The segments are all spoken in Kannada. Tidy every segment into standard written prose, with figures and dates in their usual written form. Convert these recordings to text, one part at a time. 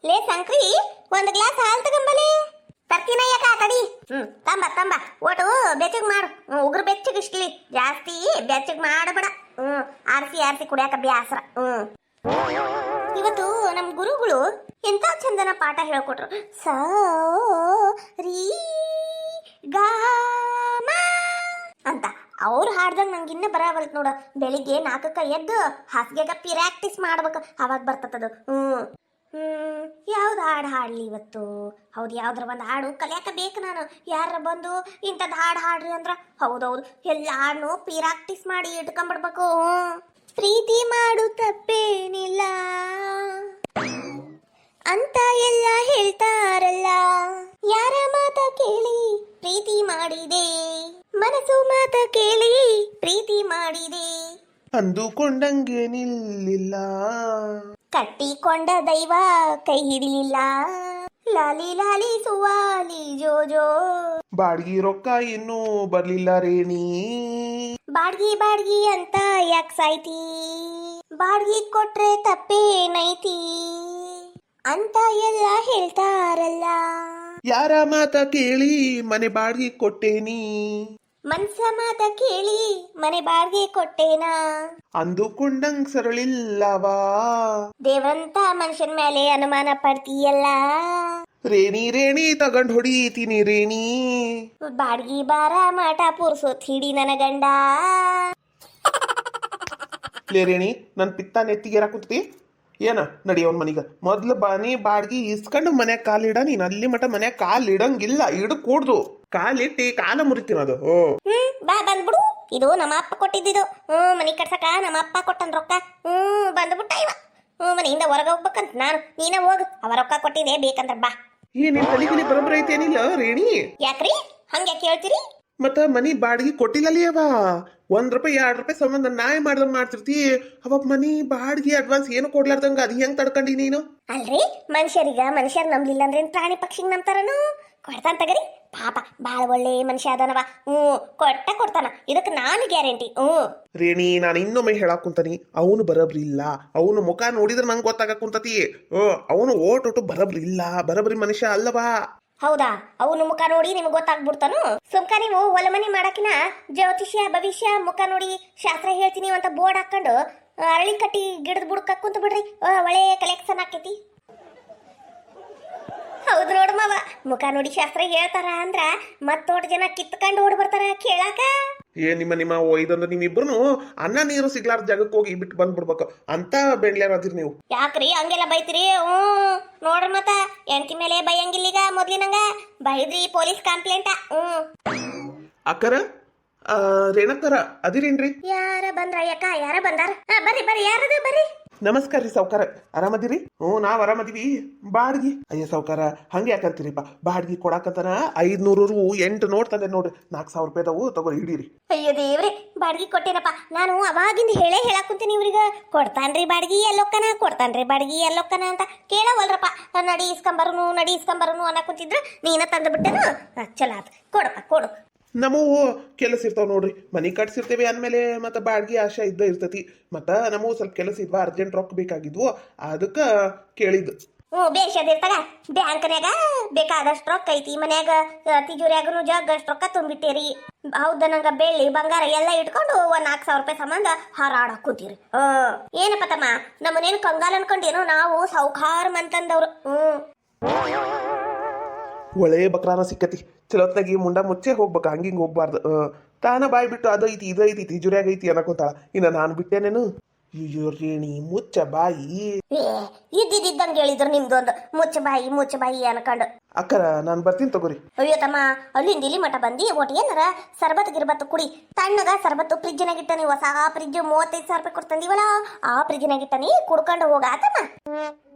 ಲೇ ಸಂಕ್ರಿ, ಒಂದು ಗ್ಲಾಸ್ ಹಾಲು ತಗೊಂಬಲಿ. ತರ್ತೀನಯ್ಯಕ್ಕ ತಡಿ. ತಂಬ ತಂಬ, ಒಟ್ಟು ಬೆಚ್ಚಗ್ ಮಾಡು. ಉಗ್ರ ಬೆಚ್ಚಗ್ ಇಷ್ಟಲಿ, ಜಾಸ್ತಿ ಬೆಚ್ಚಗ್ ಮಾಡಬೇಡ. ಆರಿಸಿ ಆರಿಸಿ ಕುಡಿಯಾಕ ಬ್ಯಾಸರ. ಇವತ್ತು ನಮ್ ಗುರುಗಳು ಎಂತ ಚಂದನ ಪಾಠ ಹೇಳ್ಕೊಟ್ರು. ಸ ರೀ ಗ ಮ ಅಂತ ಅವ್ರು ಹಾಡ್ದಂಗ ನಂಗೆ ಇನ್ನ ಬರವಲ್ತ್ ನೋಡ. ಬೆಳಿಗ್ಗೆ 4ಕ್ಕೆ ಎದ್ದು ಹಾಸಿಗೆಗ ಪ್ರಾಕ್ಟೀಸ್ ಮಾಡ್ಬೇಕು, ಅವಾಗ ಬರ್ತದದು. ಯಾವ್ದು ಹಾಡು ಹಾಡ್ಲಿ ಇವತ್ತು? ಹೌದು, ಯಾವ್ದ್ರ ಒಂದು ಹಾಡು ಕಲಿಯಾಕ ಬೇಕು ನಾನು. ಯಾರ ಬಂದು ಇಂಥದ್ದು ಹಾಡು ಹಾಡ್ರಿ ಅಂದ್ರ ಹೌದೌದು ಎಲ್ಲ ಹಾಡನ್ನು ಪ್ರಾಕ್ಟೀಸ್ ಮಾಡಿ ಇಟ್ಕೊಂಡ್ಬಿಡ್ಬೇಕು. ಪ್ರೀತಿ ಮಾಡು ತಪ್ಪೇನಿಲ್ಲ ಅಂತ ಎಲ್ಲ ಹೇಳ್ತಾರಲ್ಲ, ಯಾರ ಮಾತ ಕೇಳಿ ಪ್ರೀತಿ ಮಾಡಿದೆ, ಮನಸ್ಸು ಮಾತ ಕೇಳಿ ಪ್ರೀತಿ ಮಾಡಿದೆ, ಅಂದುಕೊಂಡಂಗೆ ನಿಲ್ಲಿಲ್ಲ, ಕಟ್ಟಿಕೊಂಡ ದೈವ ಕೈ ಹಿಡಿಲಿಲ್ಲ, ಲಾಲಿ ಲಾಲಿ ಸುವಾಲಿ ಜೋಜೋ, ಬಾಡ್ಗಿ ರೊಕ್ಕ ಇನ್ನೂ ಬರ್ಲಿಲ್ಲ ರೇಣಿ, ಬಾಡ್ಗಿ ಬಾಡ್ಗಿ ಅಂತ ಯಾಕೆ ಸಾಯ್ತಿ, ಬಾಡ್ಗಿ ಕೊಟ್ರೆ ತಪ್ಪೇನೈತಿ ಅಂತ ಎಲ್ಲ ಹೇಳ್ತಾರಲ್ಲ, ಯಾರ ಮಾತ ಕೇಳಿ ಮನೆ ಬಾಡ್ಗಿ ಕೊಟ್ಟೇನಿ, ಮನ್ಸ ಮಾತ ಕೇಳಿ ಮನೆ ಬಾಡ್ಗೆ ಕೊಟ್ಟೇನಾ, ಅಂದುಕೊಂಡಂಗ್ ಸರಳಿಲ್ಲವಾ, ದೇವ್ರಂತ ಮನುಷ್ಯನ ಮೇಲೆ ಅನುಮಾನ ಪಡ್ತೀಯಲ್ಲ, ರೇಣಿ ರೇಣಿ ತಗೊಂಡ್ ಹೊಡಿತೀನಿ ರೇಣಿ, ಬಾಡ್ಗಿ ಬಾರ ಮಾಟ ಪುರ್ಸೋತ್ ಹಿಡಿ ನನ್ನ ಗಂಡ. ಲೇ ರೇಣಿ, ನನ್ ಪಿತ್ತ ನೆತ್ತಿಗೆ ಕುಂತತಿ ಏನ? ನಡಿ ಅವನ್ ಮನಿಗ. ಮೊದ್ಲು ಬಾನಿ ಬಾಡ್ಗಿ ಇಸ್ಕೊಂಡು ಮನ್ಯಾಗ ಕಾಲಿಡ. ನೀನ್ ಅಲ್ಲಿ ಮಟ ಮನ್ಯಾಗ ಕಾಲ್ ಇಡಂಗಿಲ್ಲ, ಇಡು ಕೂಡ್ದು. ಕಾಲಿಟ್ಟಿ ಕಾಲ ಮುರಿತೀನಿ ಅದು. ಬಾ ಬಂದ್ಬಿಡು. ಇದು ನಮ್ಮ ಅಪ್ಪ ಕೊಟ್ಟಿದ್ದು. ಮನಿ ಕಟ್ಸಕ ನಮ್ಮ ಅಪ್ಪ ಕೊಟ್ಟನ್ ರೊಕ್ಕ. ಬಂದ್ಬಿಟ್ಟ ಇವ. ಮನೆಯಿಂದ ಹೊರಗೆ ಹೋಗ್ಬೇಕಂತ ನಾನು. ನೀನ ಹೋಗು, ಅವ ರೊಕ್ಕ ಕೊಟ್ಟಿದೆ, ಬೇಕಂದ್ರ ಬಾ. ನಿನ್ ತಲೆಗಿಲಿ ಬರೋಬ್ಬರ ಐತೇನಿಲ್ಲ ರೇಣಿ? ಯಾಕ್ರಿ ಹಂಗೆ ಕೇಳ್ತೀರಿ? ಮತ್ತ ಮನಿ ಬಾಡಿಗೆ ಕೊಟ್ಟಿಲ್ಲಲ್ಲಿ ಅವ. ₹1 ₹2 ಸಂಬಂಧ ನಾಯಿ ಮಾಡ್ದಂಗ್ ಮಾಡ್ತಿರ್ತಿ. ಅವಾಗ ಮನಿ ಬಾಡಿಗೆ ಅಡ್ವಾನ್ಸ್ ಏನು ಕೊಡ್ಲಾರ್ದಂಗ ಅದ್ ಹೆಂಗ್ ತಡ್ಕೊಂಡಿ ನೀನು? ಅಲ್ರಿ, ಮನುಷ್ಯರ್ ನಂಬ್ಲಿಲ್ಲ ಅಂದ್ರೆ ಪ್ರಾಣಿ ಪಕ್ಷಿಗ್ ನಂಬ್ತಾರನು? ಕೊಡ್ತಾನ ತಗರಿ, ಪಾಪ ಬಾಳ ಒಳ್ಳೆ ಮನುಷ್ಯ ಅದನವ. ಕೊಡ್ತಾನ, ಇದಕ್ಕೆ ನಾನು ಗ್ಯಾರಂಟಿ. ರೇಣಿ, ನಾನು ಇನ್ನೊಮ್ಮೆ ಹೇಳಕ್ ಕುಂತಾನಿ, ಅವನು ಬರಬ್ರಿ ಇಲ್ಲ. ಅವನು ಮುಖ ನೋಡಿದ್ರೆ ನಂಗೆ ಗೊತ್ತಾಗ ಕುಂತತಿ. ಅವನು ಓಟು ಬರಬ್ರಿ ಇಲ್ಲ, ಬರಬ್ರಿ ಮನುಷ್ಯ ಅಲ್ಲವಾ. ಹೌದಾ? ಅವನು ಮುಖ ನೋಡಿ ನಿಮ್ಗೆ ಗೊತ್ತಾಗ್ಬಿಡ್ತಾನು? ಸುಮ್ಕ ನೀವು ಹೊಲ ಮನಿ ಮಾಡಕಿನ ಜ್ಯೋತಿಷ್ಯ ಭವಿಷ್ಯ ಮುಖ ನೋಡಿ ಶಾಸ್ತ್ರ ಹೇಳ್ತೀನಿ ಅಂತ ಬೋರ್ಡ್ ಹಾಕೊಂಡು ಅರಳಿ ಕಟ್ಟಿ ಗಿಡದ ಬುಡಕ ಕುಂತ ಬಿಡ್ರಿ. ಒಳ್ಳೆ ಕಲೆಕ್ಷನ್ ಆಕೈತಿ. ಹೌದು ನೋಡು ಮಾವ, ಮುಖ ನೋಡಿ ಶಾಸ್ತ್ರ ಹೇಳ್ತಾರ ಅಂದ್ರ ಮತ್ತೋಟ್ ಜನ ಕಿತ್ಕೊಂಡು ಓಡ್ ಬರ್ತಾರ ಕೇಳಾಕ. ನಿಮ್ಮ ಒಯ್ದಂದ್ರೆ ನೀವಿಬ್ರು ಅನ್ನ ನೀರು ಸಿಗ್ಲಾರ ಜಾಗಕ್ಕೆ ಹೋಗಿ ಬಿಟ್ಟು ಬಂದ್ಬಿಡ್ಬೇಕು ಅಂತ ಬೆಂಡ್ಲ್ಯಾರದಿರಿ ನೀವು. ಯಾಕ್ರಿ ಹಂಗೆಲ್ಲ ಬೈತೀರಿ? ನೋಡ್ರಿ ಮತ್ತ ಎಂಟಿ ಮೇಲೆ ಬೈಯಂಗಿಲ್ಲೀಗ. ಮೊದ್ಲಿನಂಗ ಬೈದ್ರಿ ಪೊಲೀಸ್ ಕಂಪ್ಲೇಂಟ. ಅಕ್ಕರ ರೇಣಕ್ಕರ ಅದಿರೇನ್ರಿ? ಯಾರ ಬಂದ್ರ ಅಯ್ಯಕ್ಕ? ಯಾರ ಬಂದಾರ? ಬರ್ರಿ ಯಾರದು ಬರ್ರಿ. ನಮಸ್ಕಾರ ರೀ ಸಾವ್ಕಾರ, ಆರಾಮದಿರಿ? ನಾವ್ ಆರಾಮದಿವಿ. ಬಾಡ್ಗಿ ಅಯ್ಯ ಸಾವ್ಕಾರ ಹಂಗೆ ಯಾಕಂತೀರಿಪ್ಪ, ಬಾಡ್ಗಿ ಕೊಡಾಕಂತಾನ 500 8 ನೋಟ್ ತಂದೆ ನೋಡ್ರಿ. ₹4000 ತಗೋರಿ, ಹಿಡೀರಿ. ಅಯ್ಯೋ ದೇವ್ರಿ, ಬಾಡ್ಗಿ ಕೊಟ್ಟೇನಪ್ಪ. ನಾನು ಅವಾಗಿಂದ ಹೇಳಾಕುಂತೀನಿ ಇವ್ರಿಗ, ಕೊಡ್ತಾನ್ರಿ ಬಾಡ್ಗಿ ಎಲ್ಲೊಕ್ಕನ ಅಂತ. ಕೇಳವಲ್ರಪ್ಪ. ನಡಿ ಇಸ್ಕೊಂಬರನು ಅನ್ನಕುಂತಿದ್ರ ನೀನ ತಂದು ಬಿಟ್ಟೆನು. ಚಲೋ ಆತ, ಕೊಡಪ್ಪ ಕೊಡು. ನಮಗೂ ಕೆಲಸ ಇರ್ತಾವ ನೋಡ್ರಿ. ಮನಿ ಕಟ್ಸಿರ್ತೇವೆ ಅಂದ್ಮೇಲೆ ಮತ್ತೆ ಬಾಡ್ಗಿ ಆಶೆ ಇದ್ದ ಇರ್ತತಿ. ಮತ್ತ ನಮಗೂ ಸ್ವಲ್ಪ ಕೆಲಸ ಇದ್ವಾ, ಅರ್ಜೆಂಟ್ ರೊಕ್ಕ ಬೇಕಾಗಿದ್ವು, ಅದಕ್ಕ ಕೇಳಿದ್ದು. ಬೇಷದಿರ್ತಾಗ. ಬ್ಯಾಂಕ್ನ್ಯಾಗ ಬೇಕಾದಷ್ಟು ರೊಕ್ಕ ಐತಿ, ಮನ್ಯಾಗ ತಿಜೋರಿಯಾಗನು ಜಗ್ಗಷ್ಟು ರೊಕ್ಕ ತುಂಬಿಟ್ಟೇರಿ. ಹೌದ, ನಂಗ ಬೆಳ್ಳಿ ಬಂಗಾರ ಎಲ್ಲ ಇಟ್ಕೊಂಡು ₹4000 ಸಂಬಂಧ ಹಾರಾಡಕ್ ಕೂತೀರಿ. ಏನಪ್ಪ ತಮ್ಮ, ನಮ್ಮನೇನು ಕಂಗಾಲ್ ಅನ್ಕೊಂಡೇನು? ನಾವು ಸೌಖಾರ್ ಮಂತಂದವ್ರು. ಒಳ್ಳೆ ಬಕ್ರಾನ ಸಿಕ್ಕತಿ. ಚಲೋತ್ನಾಗಿ ಮುಂಡ ಮುಚ್ಚೆ ಹೋಗ್ಬೇಕ, ಹಂಗಿಂಗ್ ಹೋಗ್ಬಾರ್ದು. ತಾನ ಬಾಯ್ ಬಿಟ್ಟು ಅದು ಐತಿ ಇದು ಐತಿ ತಿಜುರ್ಯಾಗ ಐತಿ ಅನ್ನಕೋತಾಳ. ಇನ್ನ ನಾನು ಬಿಟ್ಟೇನೇನು? ಅಯ್ಯೋ ರೇಣಿ, ಮುಚ್ಚ ಬಾಯಿ. ಇದ್ದಿದ್ದಂಗೆ ಹೇಳಿದ್ರು ನಿಮ್ದೊಂದು ಮುಚ್ಚ ಬಾಯಿ ಅನ್ಕೊಂಡು. ಅಕ್ಕರ ನಾನು ಬರ್ತೀನಿ ತಗೋರಿ. ಅಯ್ಯೋ ತಮ್ಮ, ಅಲ್ಲಿಂದ ಇಲ್ಲಿ ಮಠ ಬಂದಿ ಒಟ್ಟು ಏನಾರ ಸರ್ಬತ್ತು ಕುಡಿ. ತಣ್ಣಗ ಸರ್ಬತ್ತು ಫ್ರಿಜ್ನಾಗಿಟ್ಟನಿ. ಹೊಸ ಫ್ರಿಜ್ ₹35,000 ಕೊಡ್ತಂದಿವಲ್ಲ, ಆ ಫ್ರಿಜ್ನಾಗಿಟ್ಟನಿ. ಕುಡ್ಕೊಂಡು ಹೋಗ ಆತಮ್ಮ.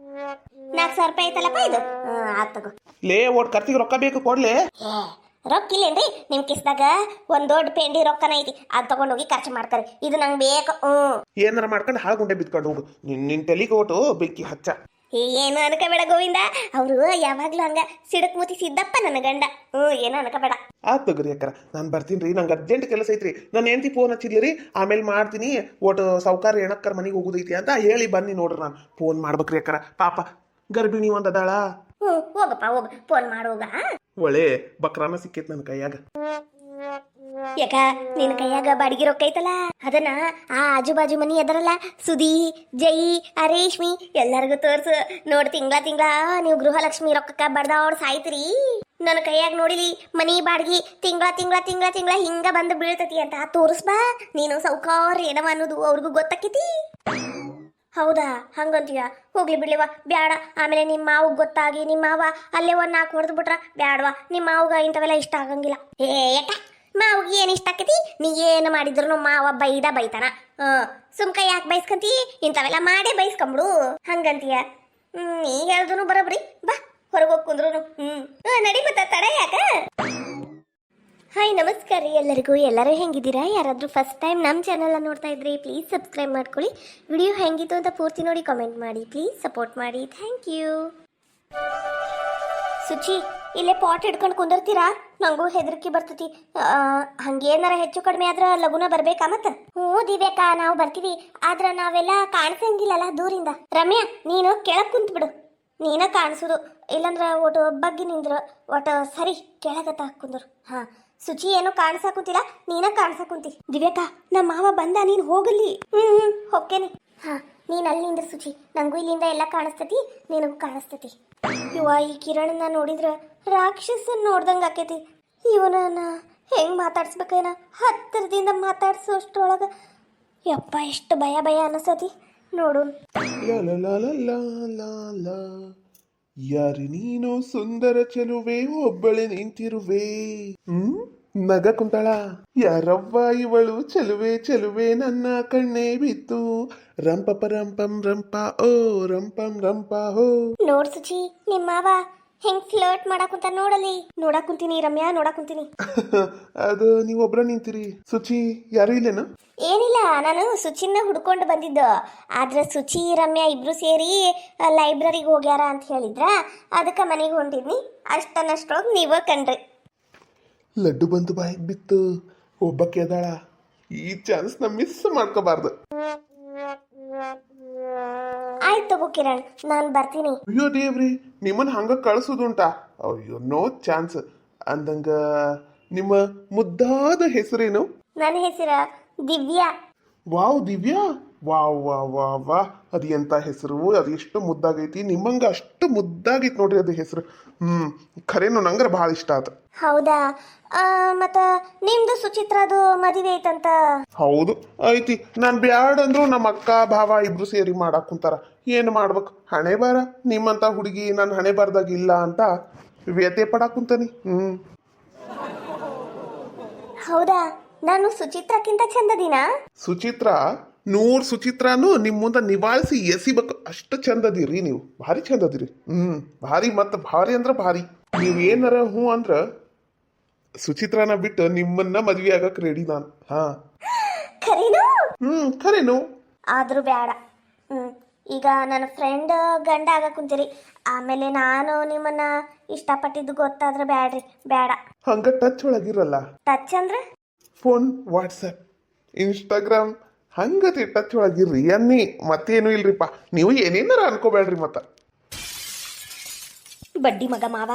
₹4,000 ಐತಲ್ಲಪ್ಪ ಇದು. ಆತ್ ತಗೋ. ಲೇ, ಒಟ್ಟು ಖರ್ಚಿಗೆ ರೊಕ್ಕ ಬೇಕು, ಕೊಡ್ಲೆ. ರೊಕ್ಕ ಇಲ್ಲೇನ್ರಿ ನಿಮ್ ಕಿಸ್ದಾಗ? ಒಂದ್ ದೊಡ್ಡ ಪೆಂಡಿ ರೊಕ್ಕನ ಐತಿ, ಅದ್ ತಗೊಂಡೋಗಿ ಖರ್ಚು ಮಾಡ್ತಾರೆ. ಇದು ನಂಗೆ ಬೇಕು. ಏನಾರ ಮಾಡ್ಕೊಂಡು ಹಾಳ್ಗುಂಡೆ ಬಿತ್ಕೊಂಡು ಹೋಗು. ನಿನ್ ತಲೆಗೆ ಓಟು ಬೆಂಕಿ ಹಚ್ಚ. ಏನು ಅನ್ಕೋಬೇಡ ಗೋವಿಂದ, ಅವರು ಯಾವಾಗ್ಲೂ ಹಂಗ ಸಿಡಕ್ ಮೂತಿ ಸಿದ್ದಪ್ಪ ನನ್ನ ಗಂಡ. ಏನು ಅನ್ಕೋಬೇಡ. ಆತ್ ತಗೋರಿ ಅಕ್ಕರ, ನಾನು ಬರ್ತೀನಿ ರೀ, ನಂಗೆ ಅರ್ಜೆಂಟ್ ಕೆಲಸ ಐತ್ರಿ. ನನ್ನ ಹೆಂಡತಿ ಫೋನ್ ಹಚ್ಚಿದ್ಲಿ ರೀ, ಆಮೇಲೆ ಮಾಡ್ತೀನಿ. ಒಟ್ಟು ಸಾವುಕಾರ ಎಣಕ್ಕರ್ ಮನೆಗೆ ಹೋಗುದೈತಿ ಅಂತ ಹೇಳಿ ಬನ್ನಿ ನೋಡ್ರಿ. ನಾನು ಫೋನ್ ಮಾಡ್ಬೇಕ್ರಿ ಅಕ್ಕರ, ಪಾಪ ಗರ್ಭಿಣಿ ಒಂದ್ ಅದಾಳ. ಹೋಗಪ್ಪ ಹೋಗ, ಫೋನ್ ಮಾಡೋಗ. ಒಳ್ಳೆ ಬಕ್ರಾನ ಸಿಕ್ಕೈತ್ ನನ್ನ ಕೈಯಾಗ. ಯಾಕ ನಿನ್ ಕೈಯಾಗ ಬಾಡಿಗೆ ರೊಕ್ಕ ಐತಲ್ಲ, ಅದನ್ನ ಆ ಆಜು ಬಾಜು ಮನಿ ಅದರಲ್ಲ, ಸುದಿ, ಜೈ, ಆ ರೇಷ್ಮಿ ಎಲ್ಲರಿಗೂ ತೋರ್ಸು. ನೋಡ್ ತಿಂಗಳ ನೀವು ಗೃಹಲಕ್ಷ್ಮಿ ರೊಕ್ಕಕ್ಕ ಬಡ್ದಾವ್ರ ಸಾಯ್ತಿರಿ. ನನ್ನ ಕೈಯಾಗ ನೋಡಿಲಿ ಮನಿ ಬಾಡ್ಗಿ ತಿಂಗಳ ಹಿಂಗ ಬಂದು ಬೀಳ್ತತಿ ಅಂತ ತೋರಿಸ್ಬಾ. ನೀನು ಸೌಕಾರ ಏನವ ಅನ್ನೋದು ಅವ್ರಿಗೂ ಗೊತ್ತಾಕೈತಿ. ಹೌದಾ, ಹಂಗಂತೀಯ? ಹೋಗ್ಲಿ ಬಿಡ್ಲಿವ, ಬ್ಯಾಡ. ಆಮೇಲೆ ನಿಮ್ಮ ಮಾವು ಗೊತ್ತಾಗಿ ನಿಮ್ಮ ಮಾವ ಅಲ್ಲೇ ಒಂದ್ 4 ಹೊಡೆದು ಬಿಟ್ರ ಬ್ಯಾಡವಾ. ನಿಮ್ಮ ಮಾವುಗ ಇಂಥವೆಲ್ಲ ಇಷ್ಟ ಆಗಂಗಿಲ್ಲ. ಯಾಕ ಮಾವಿಗೆ ಏನು ಇಷ್ಟ ಆಕತಿ? ನೀ ಏನು ಮಾಡಿದ್ರು ಮಾವ ಬೈತಾನ. ಸುಮ್ಕ ಯಾಕೆ ಬೈಸ್ಕಂತಿ? ಇಂಥವೆಲ್ಲ ಮಾಡೇ ಬೈಸ್ಕೊಂಬಿಡು. ಹಂಗಂತೀಯ? ನೀ ಹೇಳ್ದನು ಬರೋಬ್ರಿ. ಬಾ ಹೊರಗೆ ಹೋಗಿ ಕುಂದ್ರು. ನಡಿ ಮತ್ತ, ತಡ ಯಾಕ? ಹಾಯ್, ನಮಸ್ಕಾರ ರೀ ಎಲ್ಲರಿಗೂ. ಎಲ್ಲರೂ ಹೆಂಗಿದ್ದೀರಾ? ಯಾರಾದರೂ ಫಸ್ಟ್ ಟೈಮ್ ನಮ್ಮ ಚಾನಲ್ನ ನೋಡ್ತಾ ಇದ್ರಿ ಪ್ಲೀಸ್ ಸಬ್ಸ್ಕ್ರೈಬ್ ಮಾಡ್ಕೊಳ್ಳಿ. ವಿಡಿಯೋ ಹೆಂಗಿತ್ತು ಅಂತ ಪೂರ್ತಿ ನೋಡಿ ಕಾಮೆಂಟ್ ಮಾಡಿ. ಪ್ಲೀಸ್ ಸಪೋರ್ಟ್ ಮಾಡಿ. Thank you. ಸುಚಿ, ಇಲ್ಲೇ ಪಾಟ್ ಹಿಡ್ಕೊಂಡು ಕುಂದಿರ್ತೀರಾ? ನಂಗೂ ಹೆದರಿಕೆ ಬರ್ತತಿ. ಹಂಗೇನಾರ ಹೆಚ್ಚು ಕಡಿಮೆ ಆದ್ರ ಲಗುನ ಬರ್ಬೇಕಾ ಮತ್ತ? ದಿವ್ಯಾಕ, ನಾವು ಬರ್ತೀವಿ. ಆದ್ರ ನಾವೆಲ್ಲ ಕಾಣಿಸಂಗಿಲ್ಲಲ್ಲ ದೂರಿಂದ. ರಮ್ಯಾ, ನೀನು ಕೆಳಗ್ ಕುಂತ್ ಬಿಡು. ನೀನ ಕಾಣಿಸೋದು, ಇಲ್ಲಂದ್ರ ಒಟ್ಟು ಬಗ್ಗಿ ನಿಂದ್ರ ಒಟ್ಟು ಸರಿ ಕೆಳಗತ್ತ ಕುಂದ್ರು. ಸುಚಿ ಏನು ಕಾಣಿಸಾಕುಂತಿಲ್ಲ, ನೀನ ಕಾಣಿಸಾಕುಂತಿ. ದಿವ್ಯಾಕ, ನಮ್ಮ ಮಾವ ಬಂದ, ನೀನು ಹೋಗಲಿ. ಹೋಗ್ತೇನೆ. ನೀನು ಅಲ್ಲಿ ನಿಂದ್ರ ಸುಚಿ, ನಂಗೂ ಇಲ್ಲಿಂದ ಎಲ್ಲ ಕಾಣಿಸ್ತತಿ, ನಿನಗೂ ಕಾಣಿಸ್ತತಿ. ಈ ಕಿರಣನ್ನ ನೋಡಿದ್ರ ರಾಕ್ಷಸನ್ ನೋಡ್ದಂಗ ಆಕೈತಿ. ಇವನನ್ನ ಹೆಂಗ್ ಮಾತಾಡ್ಸ್ಬೇಕೇನ? ಹತ್ತಿರದಿಂದ ಮಾತಾಡ್ಸೋಷ್ಟ್ರೊಳಗ ಯಪ್ಪ ಎಷ್ಟು ಭಯ ಅನಸತಿ ನೋಡು. ಯಾರಿ ನೀನು ಸುಂದರ ಚೆಲುವೆ, ಒಬ್ಬಳೆ ನಿಂತಿರುವೆ. ನಗ ಕುಂತಾಳ. ಯಾರವ್ವ ಇವಳು ಚೆಲುವೆ ಚೆಲುವೆ ನನ್ನ ಕಣ್ಣೇ ಬಿತ್ತು. ರಂಪಪ ರಂಪಂ ರಂಪ ಓ ರಂಪಂ ರಂಪ ಹೋ. ನೋಡ್ ಸುಚಿ, ನಿಮ್ಮವ ಹೆಂಗ್ ಫ್ಲರ್ಟ್ ಮಾಡಾಕುಂತ ನೋಡಲಿ. ನೋಡಾಕುಂತೀನಿ ರಮ್ಯಾ, ನೋಡಾಕುಂತೀನಿ. ಅದು ನೀವೊಬ್ರ ನಿಂತಿರಿ. ಸುಚಿ ಯಾರು ಇಲ್ಲೇನು? ಏನಿಲ್ಲ, ನಾನು ಸುಚಿನ್ನ ಹುಡ್ಕೊಂಡು ಬಂದಿದ್ದು. ಆದ್ರೆ ಸುಚಿ ರಮ್ಯಾ ಇಬ್ರು ಸೇರಿ ಲೈಬ್ರರಿಗೆ ಹೋಗ್ಯಾರ ಅಂತ ಹೇಳಿದ್ರ, ಅದಕ್ಕೆ ಮನೆಗೆ ಹೊಂಟಿದ್ನಿ. ಅಷ್ಟನ್ನಷ್ಟೊಳಗೆ ನೀವ ಕಂಡ್ರಿ. ಲಡ್ಡು ಬಂದು ಬಾಯಿಗೆ ಬಿತ್ತು. ಒಬ್ಬಕ್ಕೆ ಅದಾಳ. ಈ ಚಾನ್ಸ್ ನ ಮಿಸ್ ಮಾಡ್ಕೋಬಾರ್ದು. ಆಯ್ತು ತಗೋ ಕಿರಣ್, ನಾನ್ ಬರ್ತೀನಿ. ಅಯ್ಯೋ ದೇವ್ರಿ, ನಿಮ್ಮನ್ನ ಹಂಗ ಕಳ್ಸುದುಂಟಾ? ಅಯ್ಯೋ ನೋ ಚಾನ್ಸ್. ಅಂದಂಗ ನಿಮ್ಮ ಮುದ್ದಾದ ಹೆಸರೇನು? ನನ್ನ ಹೆಸರ Divya. Wow, Divya. Wow wow wow ವಾ, ಅದು ಎಂತ ಹೆಸರು! ಅದು ಎಷ್ಟು ಮುದ್ದಾಗೈತಿ. ನಿಮ್ಮಂಗ ಅಷ್ಟು ಮುದ್ದಾಗೈತಿ ನೋಡ್ರಿ ಅದು ಹೆಸರು. ಖರೇನು ನಂಗರ ಭಾಳ ಇಷ್ಟ ಆತ. ಹೌದಾ? ಮತ್ತ ನಿಮ್ದು ಸುಚಿತ್ರದು ಮದುವೆ ಐತಂತ? ಹೌದು ಐತಿ. ನಾನ್ ಬ್ಯಾಡ ಅಂದ್ರು ನಮ್ಮ ಅಕ್ಕ ಭಾವ ಇಬ್ರು ಸೇರಿ ಮಾಡಾಕ್ ಕುಂತಾರ. ಏನ್ ಮಾಡ್ಬೇಕು? ಹಣೆ ಬಾರ. ನಿಮ್ಮಂತ ಹುಡುಗಿ ನನ್ನ ಹಣೆ ಬಾರದಾಗ ಇಲ್ಲ ಅಂತ ವ್ಯತೆ ಪಡಾಕ್ ಕುಂತಾನಿ. ಹೌದಾ? ನಾನು ಸುಚಿತ್ರಕ್ಕಿಂತ ಚಂದದಿನ? ಸುಚಿತ್ರ 100 ಸುಚಿತ್ರಾನು ನಿಮ್ ಮುಂದ ನಿವಾಳಿಸಿ ಎಸಿಬೇಕು, ಅಷ್ಟು ಚಂದದಿರಿ ನೀವು. ಭಾರಿ ಚಂದದಿರಿ. ಭಾರಿ, ಮತ್ತ ಭಾರಿ ಅಂದ್ರ ಭಾರಿ. ನೀವ್ ಏನಾರ ಹೂ ಅಂದ್ರ ಸುಚಿತ್ರಾನ ಬಿಟ್ಟು ನಿಮ್ಮನ್ನ ಮದ್ವೆ ಆಗಕ್ ರೆಡಿ ನಾನು. ಖರೇನು? ಖರೇನು. ಆದ್ರೂ ಬೇಡ. ಈಗ ನನ್ನ ಫ್ರೆಂಡ್ ಗಂಡ ಆಗಕ್ ಕುಂತೀರಿ, ಆಮೇಲೆ ನಾನು ನಿಮ್ಮನ್ನ ಇಷ್ಟಪಟ್ಟಿದ್ದು ಗೊತ್ತಾದ್ರೆ ಬ್ಯಾಡ್ರಿ, ಬೇಡ. ಹಂಗ ಟಚ್ ಒಳಗಿರಲ್ಲ. ಟಚ್ ಅಂದ್ರೆ ಫೋನ್, ವಾಟ್ಸಪ್, ಇನ್ಸ್ಟಾಗ್ರಾಮ್ ಹಂಗತಿ ಟಚ್ ಒಳಗಿರ್ರಿ ಅನ್ನಿ. ಮತ್ತೇನು ಇಲ್ರಿಪ್ಪ. ನೀವು ಏನೇನಾರ ಅನ್ಕೋಬೇಡ್ರಿ. ಮತ್ತ ಬಡ್ಡಿ ಮಗ ಮಾವ,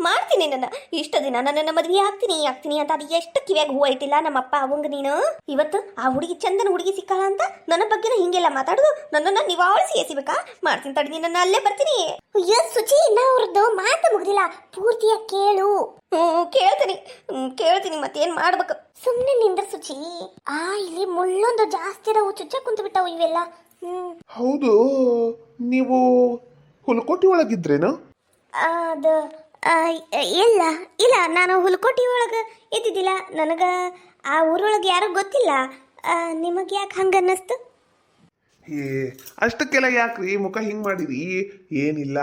ಮಾಡ್ತೀನಿ. ನನ್ನ ಇಷ್ಟ ದಿನ ನನ್ನನ್ನು ಮದ್ವೆ ಆಗ್ತೀನಿ ಅಂತ ಅದು ಎಷ್ಟು ಕಿವ್ಯಾಗ ಹೂ ಐತಿಲ್ಲ ನಮ್ಮಪ್ಪ ಅವಂಗ. ನೀನು ಇವತ್ತು ಆ ಹುಡುಗಿ ಚಂದನ ಹುಡುಗಿ ಸಿಕ್ಕಾಳ ಅಂತ ನನ್ನ ಬಗ್ಗೆನ ಹಿಂಗೆಲ್ಲ ಮಾತಾಡುದು, ನನ್ನನ್ನ ನಿವಾಳಿಸಿ ಎಸಿಬೇಕಾ? ಮಾಡ್ತೀನಿ ತಡಿ, ನಿನ್ನ ಅಲ್ಲೇ ಬರ್ತೀನಿ. ಅಯ್ಯೋ ಸುಚಿ, ಇನ್ನ ಅವ್ರದ್ದು ಮಾತು ಮುಗ್ದಿಲ್ಲ, ಪೂರ್ತಿಯ ಕೇಳು. ಕೇಳ್ತೀನಿ ಮತ್ತೇನ್ ಮಾಡ್ಬೇಕು? ಸುಮ್ನೆ ನಿಂದ್ರ ಸುಚಿ. ಇಲ್ಲಿ ಮುಳ್ಳೊಂದು ಜಾಸ್ತಿ ಅದಾವು, ಚುಚ್ಚ ಕುಂತು ಬಿಟ್ಟಾವು ಇವೆಲ್ಲ. ಹೌದು, ನೀವು ಹುಲ್ಕೋಟಿ ಒಳಗಿದ್ರೇನು? ಅದು ಇಲ್ಲ, ನಾನು ಹುಲ್ಕೋಟಿ ಒಳಗೆ ಇದ್ದಿದ್ದಿಲ್ಲ. ನನಗೆ ಆ ಊರೊಳಗೆ ಯಾರು ಗೊತ್ತಿಲ್ಲ. ನಿಮಗೆ ಯಾಕೆ ಹಂಗೆ ಅನ್ನಿಸ್ತು? ಅಷ್ಟಕ್ಕೆಲ್ಲ ಯಾಕ್ರಿ ಮುಖ ಹಿಂಗ್ ಮಾಡಿರಿ? ಏನಿಲ್ಲ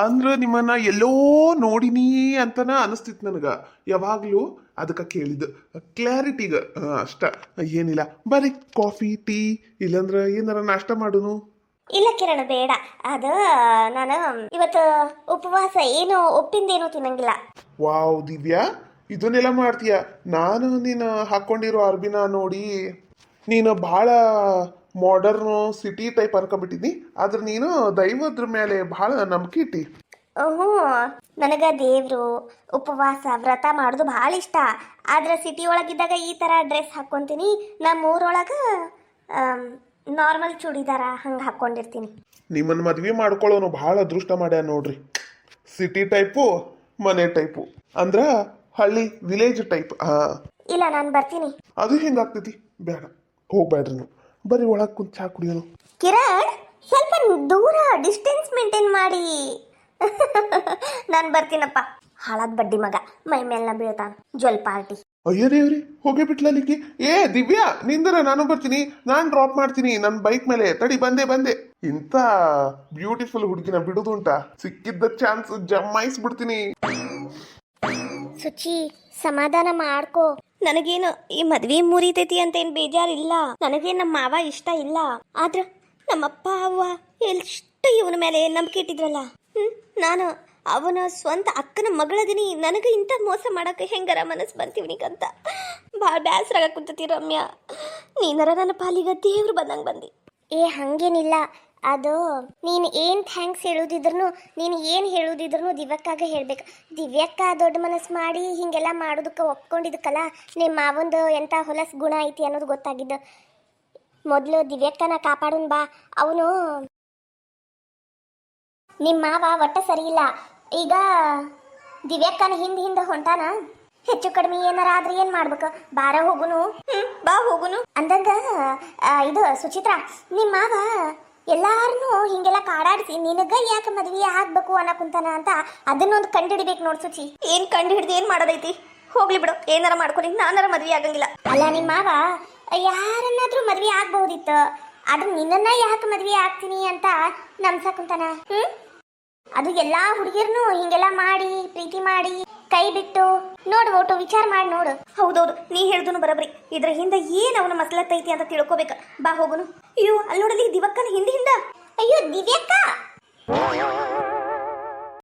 ಅಂದ್ರ ನಿಮ್ಮನ್ನ ಎಲ್ಲೋ ನೋಡಿನಿ ಅಂತನ ಅನಿಸ್ತಿತ್ತು ನನಗ ಯಾವಾಗ್ಲೂ. ಅದಕ್ಕೆ ಕೇಳಿದ್ದು ಕ್ಲಾರಿಟಿಗ ಅಷ್ಟ. ಏನಿಲ್ಲ, ಬರೀ ಕಾಫಿ ಟೀ ಇಲ್ಲಂದ್ರ ಏನಾರ ನಾಷ್ಟ ಮಾಡುನು. ಇಲ್ಲ ಕಿರಣ ಬೇಡ. ಅದು ನಾನು ಇವತ್ತು ಉಪವಾಸ, ಏನು ಉಪ್ಪಿಂದೇನು ತಿನ್ನಂಗಿಲ್ಲ. ವಾವ್ ದಿವ್ಯಾ, ಇದನ್ನೆಲ್ಲ ಮಾಡ್ತೀಯ? ನಾನು ನೀನು ಹಾಕೊಂಡಿರೋ ಅರ್ಬಿನ ನೋಡಿ ನೀನು ಭಾಳ ಮಾಡರ್ನು ಸಿಟಿ ಟೈಪ್ ಅನ್ಕೊಂಡ್ಬಿಟ್ಟಿದ್ನಿ. ಆದ್ರೆ ನೀನು ದೈವದ್ರ ಮೇಲೆ ಭಾಳ ನಂಬಿಕೆ ಇಟ್ಟಿ. ಹ್ಞೂ, ನನಗೆ ದೇವರು ಉಪವಾಸ ವ್ರತ ಮಾಡೋದು ಭಾಳ ಇಷ್ಟ. ಆದ್ರೆ ಸಿಟಿ ಒಳಗಿದ್ದಾಗ ಈ ಥರ ಡ್ರೆಸ್ ಹಾಕ್ಕೊಂತೀನಿ. ನಮ್ಮ ಊರೊಳಗೆ ನಾರ್ಮಲ್ ಚೂಡಿದಾರ ಹಂಗೆ ಹಾಕ್ಕೊಂಡಿರ್ತೀನಿ. ನಿಮ್ಮನ್ನ ಮದ್ವೆ ಮಾಡ್ಕೊಳ್ಳೋನು ಭಾಳ ಅದೃಷ್ಟ ಮಾಡ್ಯಾನ ನೋಡ್ರಿ. ಸಿಟಿ ಟೈಪು, ಮನೆ ಟೈಪು, ಅಂದ್ರ ಹಳ್ಳಿ ವಿಲೇಜ್ ಟೈಪ್. ಇಲ್ಲ, ನಾನು ಬರ್ತೀನಿ. ಅದು ಹೆಂಗಾಗ್ತೈತಿ? ಬೇಡ, ಹೋಗ್ಬೇಡ್ರಿ ನೀವು. ಬರ್ರಿ ಒಳಗೆ ಕುಂತ ಚಾ ಕುಡಿಯೋನು. ಕಿರಣ್, ಸ್ವಲ್ಪ ದೂರ ಡಿಸ್ಟೆನ್ಸ್ ಮೇಂಟೈನ್ ಮಾಡಿ. ನಾನು ಬರ್ತೀನಪ್ಪ. ಹಾಳಾದ ಬಡ್ಡಿ ಮಗ ಮೈ ಮೇಲ್ನ ಬೀಳ್ತಾನ. ಜೊಲ್ ಪಾರ್ಟಿ. ಅಯ್ಯೋ ದೇವ್ರಿ, ಹೋಗೇ ಬಿಟ್ಲಲ್ಲಿಕ್ಕೆ. ಏ ದಿವ್ಯಾ, ನಿಂದರ ನಾನು ಬರ್ತೀನಿ. ನಾನು ಡ್ರಾಪ್ ಮಾಡ್ತೀನಿ ನನ್ನ ಬೈಕ್ ಮೇಲೆ. ತಡಿ, ಬಂದೆ. ಇಂಥ ಬ್ಯೂಟಿಫುಲ್ ಹುಡುಗಿನ ಬಿಡುದುಂಟಾ? ಸಿಕ್ಕಿದ್ದ ಚಾನ್ಸ್ ಜಮಾಯಿಸ್ಬಿಡ್ತೀನಿ. ಸುಚಿ, ಸಮಾಧಾನ ಮಾಡ್ಕೋ. ನನಗೇನು ಈ ಮದ್ವಿ ಮುರಿತೈತಿ ಅಂತ ಏನ್ ಬೇಜಾರಿಲ್ಲ. ನನಗೇನು ನಮ್ಮ ಮಾವ ಇಷ್ಟ ಇಲ್ಲ. ಆದ್ರ ನಮ್ಮಪ್ಪ ಅವ್ವ ಎಷ್ಟು ಇವನ ಮೇಲೆ ನಂಬಿಕೆ ಇಟ್ಟಿದ್ರಲ್ಲ. ನಾನು ಅವನ ಸ್ವಂತ ಅಕ್ಕನ ಮಗಳದಿನಿ. ನನಗೆ ಇಂಥ ಮೋಸ ಮಾಡಕ್ಕೆ ಹೆಂಗಾರ ಮನಸ್ಸು ಬಂತೀವನಿಗಂತ ಭಾಳ ಬೇಸರಾಗ ಕುಂತತಿ. ರಮ್ಯಾ, ನೀನರ ನನ್ನ ಪಾಲಿಗೆ ದೇವ್ರು ಬಂದಂಗೆ ಬಂದಿ. ಏ ಹಂಗೇನಿಲ್ಲ. ಅದು ನೀನು ಏನು ಥ್ಯಾಂಕ್ಸ್ ಹೇಳೋದಿದ್ರು, ನೀನು ಏನು ಹೇಳೋದಿದ್ರು ದಿವ್ಯಕ್ಕಾಗ ಹೇಳ್ಬೇಕು. ದಿವ್ಯಕ್ಕ ದೊಡ್ಡ ಮನಸ್ಸು ಮಾಡಿ ಹೀಗೆಲ್ಲ ಮಾಡೋದಕ್ಕೆ ಒಪ್ಕೊಂಡಿದ್ದಕ್ಕಲ್ಲ ನಿಮ್ಮ ಮಾವಂದು ಎಂಥ ಹೊಲಸು ಗುಣ ಐತಿ ಅನ್ನೋದು ಗೊತ್ತಾಗಿದ್ದು. ಮೊದಲು ದಿವ್ಯಕ್ಕನ ಕಾಪಾಡೋನ್ ಬಾ. ಅವನು ನಿಮ್ಮ ಮಾವ ಒಟ್ಟ ಸರಿ ಇಲ್ಲ. ಈಗ ದಿವ್ಯಕ್ಕನ ಹಿಂದೆ ಹೊಂಟಾನ. ಹೆಚ್ಚು ಕಡಿಮೆ ಏನಾರ ಆದ್ರೆ ಏನ್ ಮಾಡ್ಬೇಕು? ಬಾರ ಹೋಗುನು. ಬಾ ಹೋಗುನು ಅಂದಂಗ ಇದು ಸುಚಿತ್ರಾ, ನಿಮ್ಮ ಮಾವ ಎಲ್ಲಾರನು ಹಿಂಗೆಲ್ಲ ಕಾಡಾಡಿಸಿ ನಿನಗ ಯಾಕೆ ಮದ್ವೆ ಆಗ್ಬೇಕು ಅನ್ನಕುಂತಾನ ಅಂತ ಅದನ್ನೊಂದು ಕಂಡುಹಿಡಿಬೇಕು ನೋಡ್ ಸುಚಿ. ಏನ್ ಕಂಡು ಹಿಡ್ದು ಏನ್ ಮಾಡೋದೈತಿ? ಹೋಗ್ಲಿ ಬಿಡು, ಏನಾರ ಮಾಡ್ಕೊಳ್ಳಿ, ನಾನಾರ ಮದ್ವೆ ಆಗಂಗಿಲ್ಲ. ಅಲ್ಲ, ನಿಮ್ಮ ಮಾವ ಯಾರನ್ನಾದ್ರೂ ಮದ್ವೆ ಆಗ್ಬಹುದಿತ್ತು. ಅದು ನಿನ್ನನ್ನ ಯಾಕೆ ಮದ್ವೆ ಆಗ್ತೀನಿ ಅಂತ ನಮ್ಸಕುಂತಾನ. ಅದು ಎಲ್ಲಾ ಹುಡುಗಿರ್ನು ಹಿಂಗೆಲ್ಲ ಮಾಡಿ ಪ್ರೀತಿ ಮಾಡಿ ಕೈ ಬಿಟ್ಟು ನೋಡು, ಒಟ್ಟು ವಿಚಾರ ಮಾಡಿ ನೋಡು. ಹೌದೌದು, ನೀ ಹೇಳ್ದನು ಬರಬ್ರಿ. ಇದ್ರ ಹಿಂದೆ ಏನ್ ಅವನ ಮಸಲತ್ತೈತಿ ಅಂತ ತಿಳ್ಕೊಬೇಕ. ಬಾ ಹೋಗುನು. ಅಯ್ಯೋ, ಅಲ್ಲಿ ನೋಡಲಿ ದಿವಕ್ಕನ ಹಿಂದ. ಅಯ್ಯೋ ದಿವ್ಯಕ್ಕ,